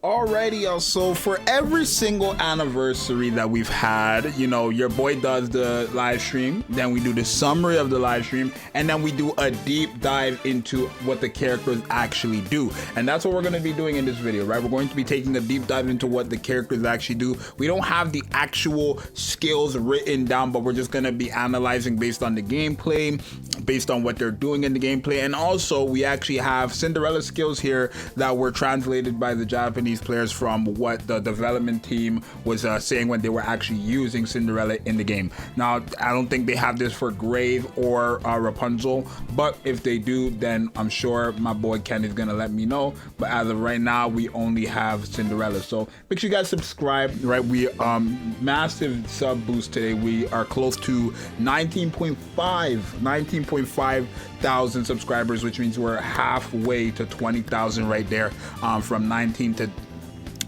Alrighty, y'all. So for every single anniversary that we've had, you know, your boy does the live stream, then we do the summary of the live stream, and then we do a deep dive into what the characters actually do. And that's what we're going to be doing in this video, right? We're going to be taking a deep dive into what the characters actually do. We don't have the actual skills written down, but we're just going to be analyzing based on the gameplay, based on what they're doing in the gameplay. And also we actually have Cinderella skills here that were translated by the Japanese players from what the development team was saying when they were actually using Cinderella in the game. Now, I don't think they have this for Grave or Rapunzel, but if they do, then I'm sure my boy Ken is gonna let me know. But as of right now, we only have Cinderella. So make sure you guys subscribe, right? We massive sub boost today. We are close to 19.5 thousand subscribers, which means we're halfway to 20,000 right there. From 19 to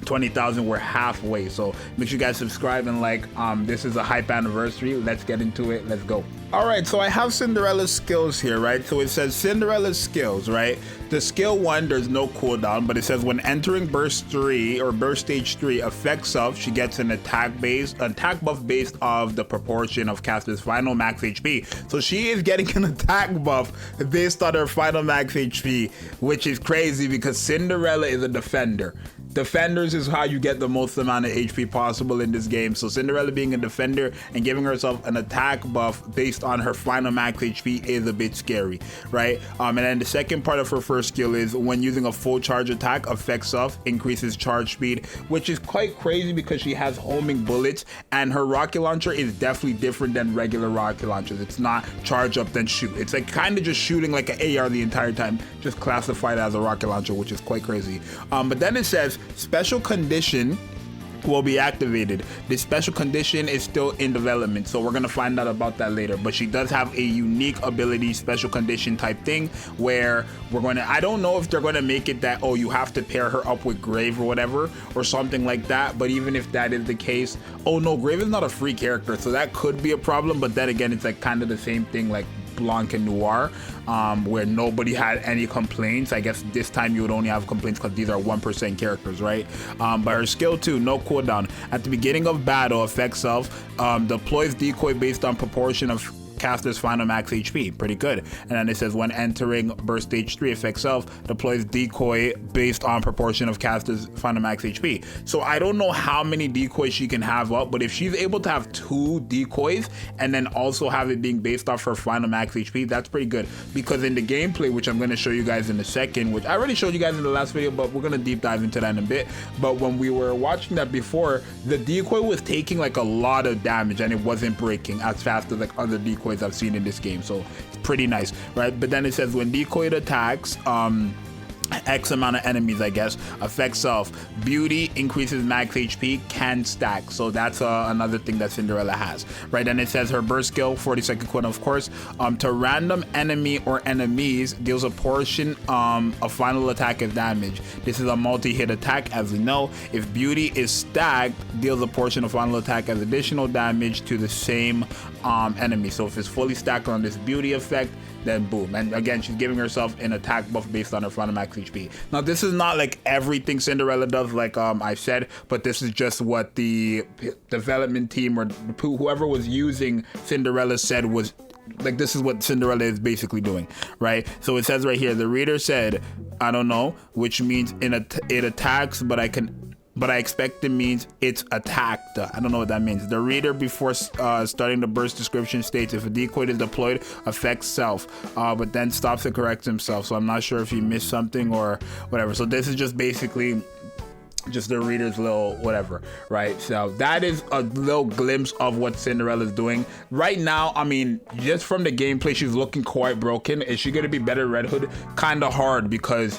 20,000, we're halfway. So make sure you guys subscribe and like. This is a hype anniversary. Let's get into it. Let's go. All right, so I have Cinderella's skills here, right? So it says Cinderella's skills, right? The skill 1, there's no cooldown, but it says when entering burst 3 or burst stage 3 effects of, she gets an attack buff based off the proportion of caster's final max HP. So she is getting an attack buff based on her final max HP, which is crazy because Cinderella is a defender. Defenders is how you get the most amount of HP possible in this game. So Cinderella being a defender and giving herself an attack buff based on her final max HP is a bit scary, right? And then the second part of her first skill is when using a full charge attack, effects of increases charge speed, which is quite crazy because she has homing bullets, and her rocket launcher is definitely different than regular rocket launchers. It's not charge up then shoot. It's like kind of just shooting like an AR the entire time, just classified as a rocket launcher, which is quite crazy. But then it says special condition will be activated. This special condition is still in development, so we're gonna find out about that later. But she does have a unique ability, special condition type thing, where I don't know if they're gonna make it that, oh, you have to pair her up with Grave or whatever, or something like that. But even if that is the case, oh no, Grave is not a free character, so that could be a problem. But then again, it's like kind of the same thing like Blanc and Noir, where nobody had any complaints. I guess this time you would only have complaints because these are 1% characters, right? But her skill 2, no cooldown. At the beginning of battle, effects of deploys decoy based on proportion of caster's final max HP. Pretty good. And then it says when entering burst stage 3, effects of deploys decoy based on proportion of caster's final max HP. So I don't know how many decoys she can have up, but if she's able to have 2 decoys and then also have it being based off her final max HP, that's pretty good. Because in the gameplay, which I'm going to show you guys in a second, which I already showed you guys in the last video, but we're going to deep dive into that in a bit. But when we were watching that before, the decoy was taking like a lot of damage and it wasn't breaking as fast as like other decoys I've seen in this game, so it's pretty nice, right? But then it says when decoyed attacks X amount of enemies, I guess, effects of beauty increases max HP, can stack. So that's another thing that Cinderella has, right? And it says her burst skill, 40-second cooldown, of course, to random enemy or enemies deals a portion of final attack as damage. This is a multi-hit attack, as we know. If beauty is stacked, deals a portion of final attack as additional damage to the same enemy. So if it's fully stacked on this beauty effect, then boom. And again, she's giving herself an attack buff based on her final max HP. Now, this is not like everything Cinderella does, like I said, but this is just what the development team or whoever was using Cinderella said was like, this is what Cinderella is basically doing, right? So it says right here, the reader said, I don't know, which means it attacks, but I expect it means it's attacked. I don't know what that means. The reader before starting the burst description states if a decoy is deployed, affects self, but then stops to correct himself. So I'm not sure if he missed something or whatever. So this is just basically just the reader's little whatever, right? So that is a little glimpse of what Cinderella's doing right now. I mean, just from the gameplay, she's looking quite broken. Is she gonna be better Red Hood? Kind of hard because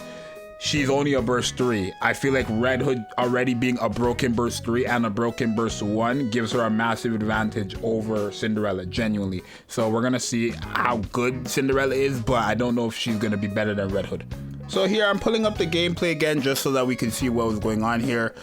she's only a burst 3. I feel like Red Hood already being a broken burst 3 and a broken burst 1 gives her a massive advantage over Cinderella, genuinely. So we're gonna see how good Cinderella is, but I don't know if she's gonna be better than Red Hood. So here I'm pulling up the gameplay again just so that we can see what was going on here.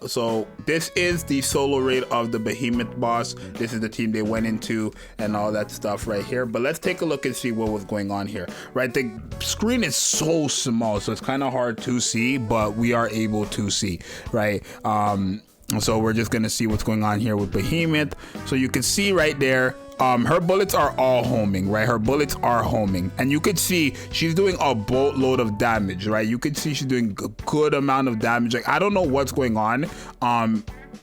So this is the solo raid of the Behemoth boss. This is the team they went into and all that stuff right here. But let's take a look and see what was going on here. Right, the screen is so small, so it's kind of hard to see, but we are able to see, right? So we're just gonna see what's going on here with Behemoth. So you can see right there, her bullets are all homing, right? Her bullets are homing, and you could see she's doing a boatload of damage, right? You could see she's doing a good amount of damage. Like, I don't know what's going on,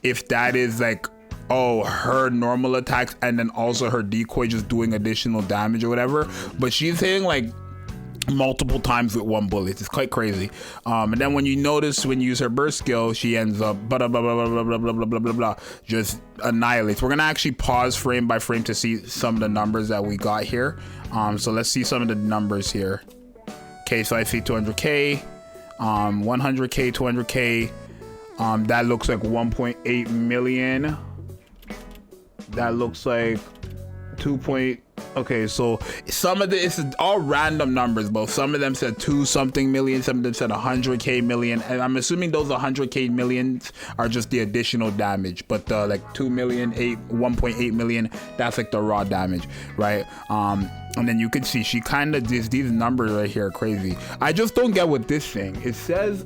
if that is like, oh, her normal attacks and then also her decoy just doing additional damage or whatever, but she's hitting like multiple times with one bullet. It's quite crazy. And then when you notice, when you use her burst skill, she ends up blah blah blah blah blah blah blah blah blah blah blah, just annihilates. We're gonna actually pause frame by frame to see some of the numbers that we got here. So let's see some of the numbers here. Okay, so I see 200k, 100k, 200k. That looks like 1.8 million. That looks like 2. Okay, so some of it's all random numbers, but some of them said 2 something million, some of them said 100k million, and I'm assuming those 100k millions are just the additional damage, but the like 2 million, 1.8 million, that's like the raw damage, right? And then you can see she kind of these numbers right here are crazy. I just don't get what this thing, it says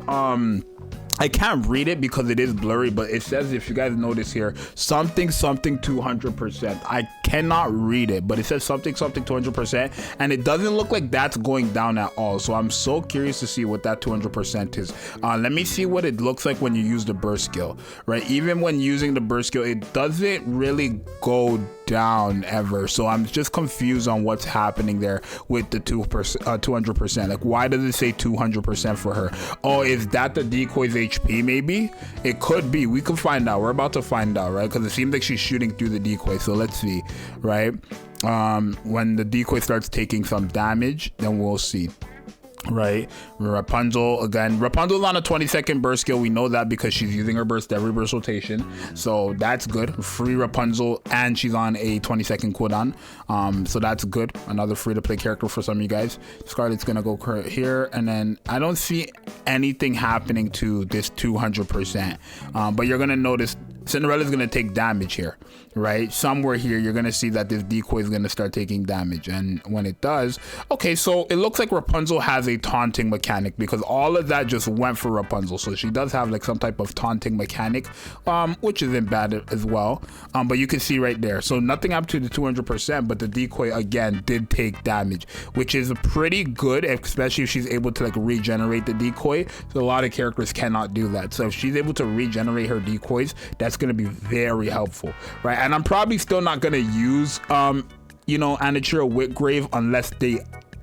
I can't read it because it is blurry, but it says, if you guys notice here, something 200%. I cannot read it, but it says something 200%, and it doesn't look like that's going down at all. So I'm so curious to see what that 200% is. Let me see what it looks like when you use the burst skill, right? Even when using the burst skill, it doesn't really go down ever. So I'm just confused on what's happening there with the 200%. Like, why does it say 200% for her? Oh, is that the decoy's HP? Maybe it could be. We can find out. We're about to find out, right? Because it seems like she's shooting through the decoy. So let's see, right? When the decoy starts taking some damage, then we'll see. Right, Rapunzel again. Rapunzel's on a 20-second burst skill. We know that because she's using her burst every burst rotation, so that's good. Free Rapunzel, and she's on a 20-second cooldown, so that's good. Another free-to-play character for some of you guys. Scarlet's gonna go here, and then I don't see anything happening to this 200%, but you're gonna notice Cinderella's gonna take damage here, right? Somewhere here you're gonna see that this decoy is gonna start taking damage, and when it does, okay, so it looks like Rapunzel has a taunting mechanic, because all of that just went for Rapunzel. So she does have like some type of taunting mechanic, which isn't bad as well, but you can see right there, so nothing up to the 200%, but the decoy again did take damage, which is pretty good, especially if she's able to like regenerate the decoy. So a lot of characters cannot do that, so if she's able to regenerate her decoys, that's going to be very helpful, right? And I'm probably still not going to use you know, Anachira Whitgrave unless they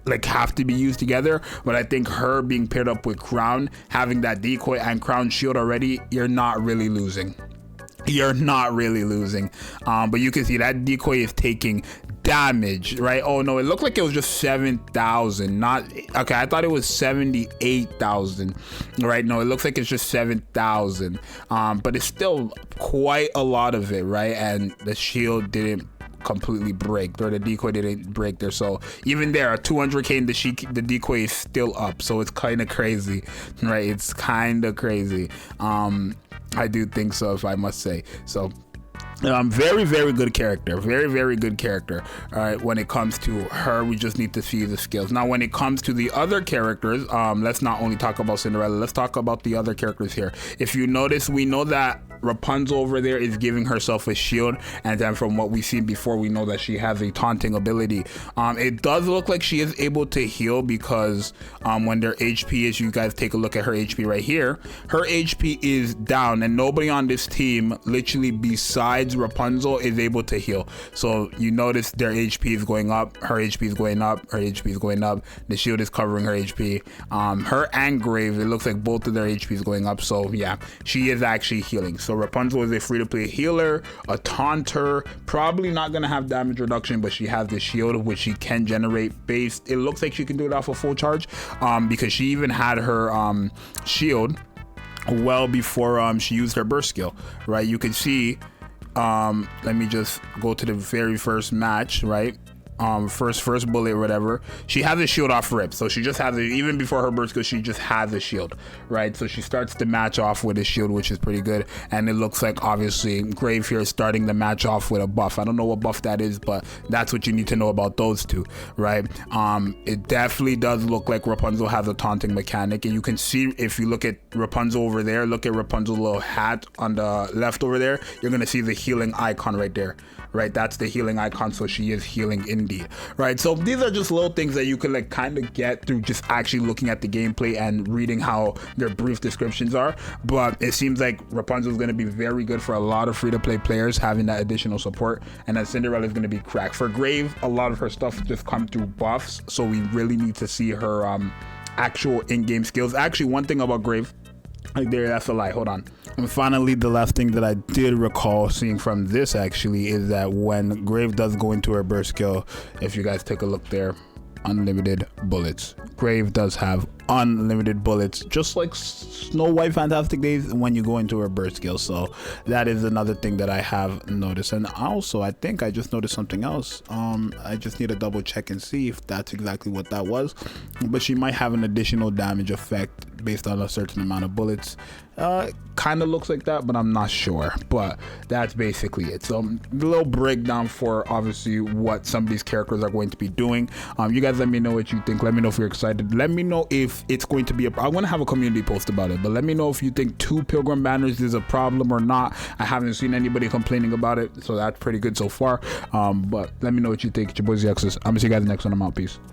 like have to be used together, but I think her being paired up with Crown, having that decoy and Crown shield already, you're not really losing. You're not really losing. But you can see that decoy is taking damage, right? Oh no, it looked like it was just 7,000, not okay. I thought it was 78,000, right? No, it looks like it's just 7,000, but it's still quite a lot of it, right? And the shield didn't completely break, or the decoy didn't break there, so even there, a 200k and the decoy is still up, so it's kind of crazy, right? It's kind of crazy. I do think so, if I must say so. Very, very good character. Very, very good character. All right, when it comes to her, we just need to see the skills. Now, when it comes to the other characters, let's not only talk about Cinderella, let's talk about the other characters here. If you notice, we know that Rapunzel over there is giving herself a shield, and then from what we've seen before, we know that she has a taunting ability. It does look like she is able to heal, because when their HP is, you guys take a look at her HP right here, her HP is down, and nobody on this team, literally besides Rapunzel, is able to heal. So you notice their HP is going up, her HP is going up, her HP is going up, the shield is covering her HP. Her and Grave, it looks like both of their HP is going up, so yeah, she is actually healing. So Rapunzel is a free-to-play healer, a taunter, probably not gonna have damage reduction, but she has the shield, which she can generate based, it looks like she can do it off of full charge, because she even had her shield well before she used her burst skill, right? You can see, let me just go to the very first match, right? first bullet or whatever, she has a shield off rip. So she just has it, even before her burst goes, she just has a shield, right? So she starts the match off with a shield, which is pretty good. And it looks like obviously Grave here is starting the match off with a buff. I don't know what buff that is, but that's what you need to know about those two, right? It definitely does look like Rapunzel has a taunting mechanic, and you can see if you look at Rapunzel over there, look at Rapunzel's little hat on the left over there, you're gonna see the healing icon right there, right? That's the healing icon, so she is healing indeed, right? So these are just little things that you can like kind of get through just actually looking at the gameplay and reading how their brief descriptions are. But it seems like Rapunzel is going to be very good for a lot of free-to-play players, having that additional support, and then Cinderella is going to be cracked. For Grave, a lot of her stuff just come through buffs, so we really need to see her actual in-game skills. Actually, one thing about Grave, like there, that's a lie, hold on. And finally, the last thing that I did recall seeing from this actually is that when Grave does go into her burst skill, if you guys take a look there, unlimited bullets. Grave does have unlimited bullets, just like Snow White Fantastic Days when you go into her burst skill. So that is another thing that I have noticed. And also, I think I just noticed something else. I just need to double check and see if that's exactly what that was. But she might have an additional damage effect based on a certain amount of bullets. Kind of looks like that, but I'm not sure. But that's basically it. So a little breakdown for obviously what some of these characters are going to be doing. You guys let me know what you think. Let me know if you're excited. Let me know if it's going to be I want to have a community post about it, but let me know if you think 2 pilgrim banners is a problem or not. I haven't seen anybody complaining about it, so that's pretty good so far. But let me know what you think. It's your boy Zxous. I'm gonna see you guys next one. I'm out. Peace.